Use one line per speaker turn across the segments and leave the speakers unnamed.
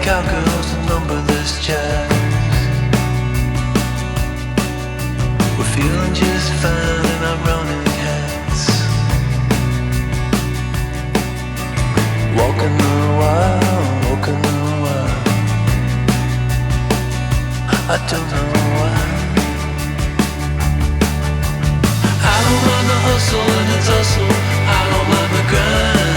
cowgirls and numberless chats. We're feeling just fine in our running hats. Walking a while, walking a while. I don't know why. I don't mind the hustle and the tussle. I don't mind the grind.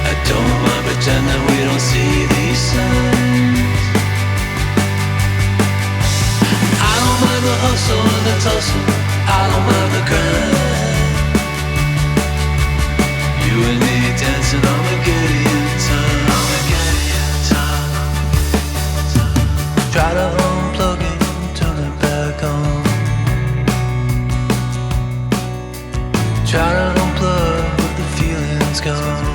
I don't mind pretending we don't see these signs. I don't mind the hustle and the tussle. I don't mind the grind. You and me dancing on the Gideon time. On the Gideon time. Try to unplug it, turn it back on. Try to unplug, but the feeling's gone.